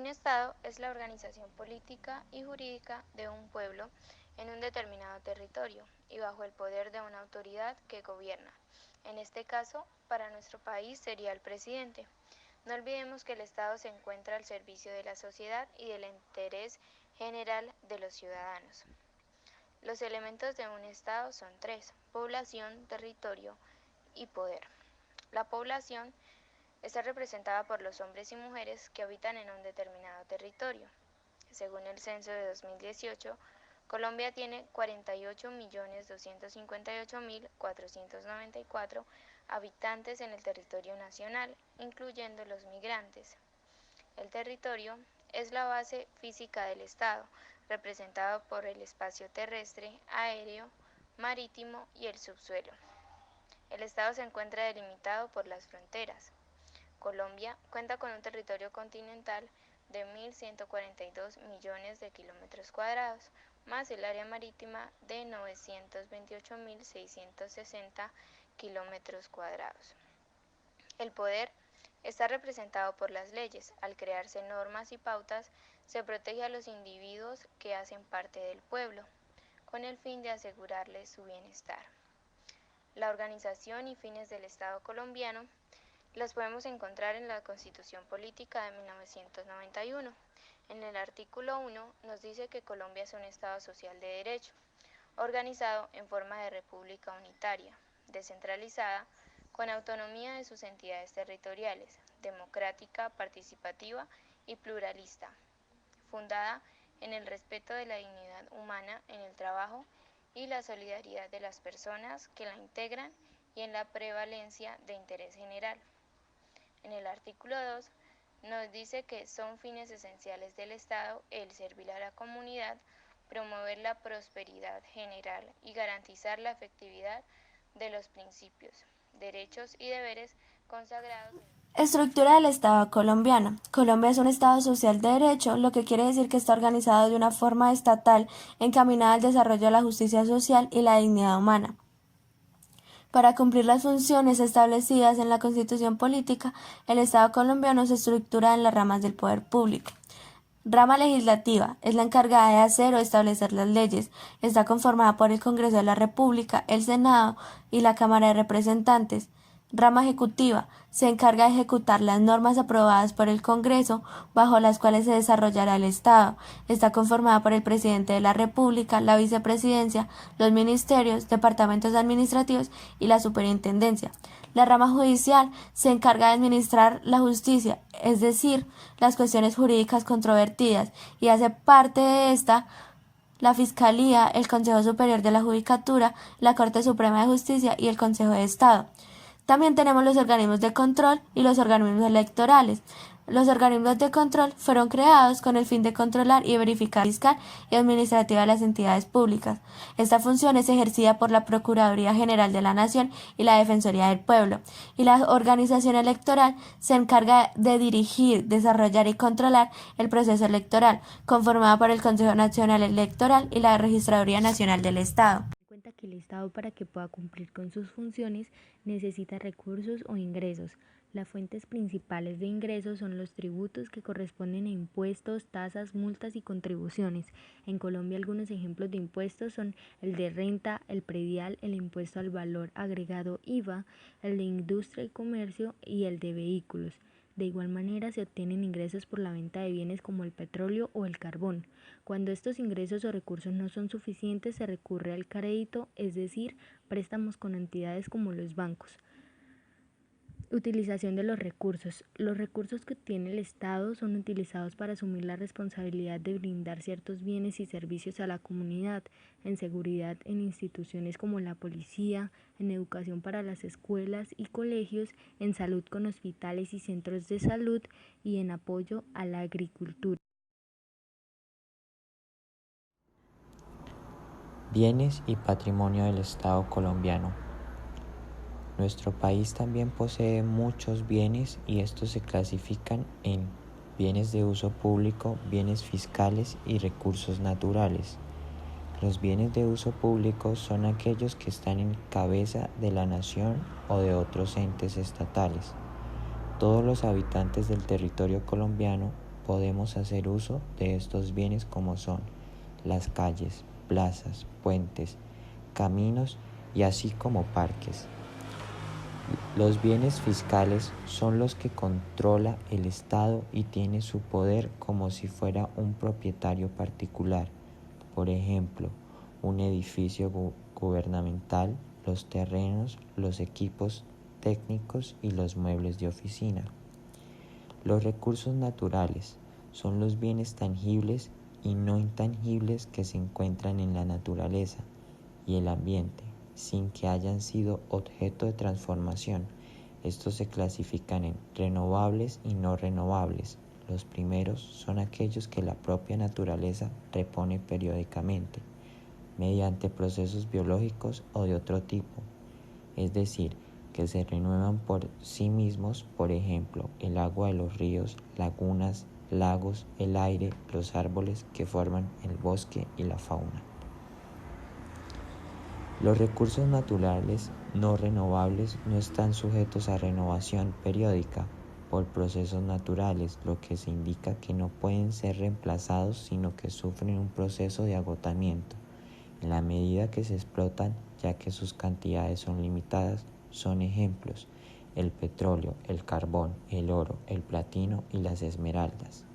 Un Estado es la organización política y jurídica de un pueblo en un determinado territorio y bajo el poder de una autoridad que gobierna. En este caso, para nuestro país sería el presidente. No olvidemos que el Estado se encuentra al servicio de la sociedad y del interés general de los ciudadanos. Los elementos de un Estado son tres: población, territorio y poder. La población está representada por los hombres y mujeres que habitan en un determinado territorio. Según el censo de 2018, Colombia tiene 48.258.494 habitantes en el territorio nacional, incluyendo los migrantes. El territorio es la base física del Estado, representado por el espacio terrestre, aéreo, marítimo y el subsuelo. El Estado se encuentra delimitado por las fronteras. Colombia cuenta con un territorio continental de 1.142 millones de kilómetros cuadrados, más el área marítima de 928.660 kilómetros cuadrados. El poder está representado por las leyes. Al crearse normas y pautas, se protege a los individuos que hacen parte del pueblo, con el fin de asegurarles su bienestar. La organización y fines del Estado colombiano los podemos encontrar en la Constitución Política de 1991. En el artículo 1 nos dice que Colombia es un Estado social de derecho, organizado en forma de república unitaria, descentralizada, con autonomía de sus entidades territoriales, democrática, participativa y pluralista, fundada en el respeto de la dignidad humana en el trabajo y la solidaridad de las personas que la integran y en la prevalencia de interés general. En el artículo 2 nos dice que son fines esenciales del Estado el servir a la comunidad, promover la prosperidad general y garantizar la efectividad de los principios, derechos y deberes consagrados. Estructura del Estado colombiano. Colombia es un Estado social de derecho, lo que quiere decir que está organizado de una forma estatal encaminada al desarrollo de la justicia social y la dignidad humana. Para cumplir las funciones establecidas en la Constitución Política, el Estado colombiano se estructura en las ramas del poder público. Rama legislativa es la encargada de hacer o establecer las leyes. Está conformada por el Congreso de la República, el Senado y la Cámara de Representantes. Rama ejecutiva se encarga de ejecutar las normas aprobadas por el Congreso bajo las cuales se desarrollará el Estado. Está conformada por el Presidente de la República, la Vicepresidencia, los ministerios, departamentos administrativos y la Superintendencia. La rama judicial se encarga de administrar la justicia, es decir, las cuestiones jurídicas controvertidas, y hace parte de esta la Fiscalía, el Consejo Superior de la Judicatura, la Corte Suprema de Justicia y el Consejo de Estado. También tenemos los organismos de control y los organismos electorales. Los organismos de control fueron creados con el fin de controlar y verificar fiscal y administrativa de las entidades públicas. Esta función es ejercida por la Procuraduría General de la Nación y la Defensoría del Pueblo. Y la organización electoral se encarga de dirigir, desarrollar y controlar el proceso electoral, conformada por el Consejo Nacional Electoral y la Registraduría Nacional del Estado. Cuenta que el Estado, para que pueda cumplir con sus funciones, necesita recursos o ingresos. Las fuentes principales de ingresos son los tributos, que corresponden a impuestos, tasas, multas y contribuciones. En Colombia, algunos ejemplos de impuestos son el de renta, el predial, el impuesto al valor agregado IVA, el de industria y comercio y el de vehículos. De igual manera, se obtienen ingresos por la venta de bienes como el petróleo o el carbón. Cuando estos ingresos o recursos no son suficientes, se recurre al crédito, es decir, préstamos con entidades como los bancos. Utilización de los recursos. Los recursos que obtiene el Estado son utilizados para asumir la responsabilidad de brindar ciertos bienes y servicios a la comunidad, en seguridad en instituciones como la policía, en educación para las escuelas y colegios, en salud con hospitales y centros de salud y en apoyo a la agricultura. Bienes y patrimonio del Estado colombiano. Nuestro país también posee muchos bienes y estos se clasifican en bienes de uso público, bienes fiscales y recursos naturales. Los bienes de uso público son aquellos que están en cabeza de la nación o de otros entes estatales. Todos los habitantes del territorio colombiano podemos hacer uso de estos bienes como son las calles, plazas, puentes, caminos y así como parques. Los bienes fiscales son los que controla el Estado y tiene su poder como si fuera un propietario particular. Por ejemplo, un edificio gubernamental, los terrenos, los equipos técnicos y los muebles de oficina. Los recursos naturales son los bienes tangibles y no intangibles que se encuentran en la naturaleza y el ambiente, sin que hayan sido objeto de transformación. Estos se clasifican en renovables y no renovables. Los primeros son aquellos que la propia naturaleza repone periódicamente, mediante procesos biológicos o de otro tipo, es decir, que se renuevan por sí mismos, por ejemplo, el agua de los ríos, lagunas, lagos, el aire, los árboles que forman el bosque y la fauna. Los recursos naturales no renovables no están sujetos a renovación periódica por procesos naturales, lo que se indica que no pueden ser reemplazados, sino que sufren un proceso de agotamiento. En la medida que se explotan, ya que sus cantidades son limitadas, son ejemplos: el petróleo, el carbón, el oro, el platino y las esmeraldas.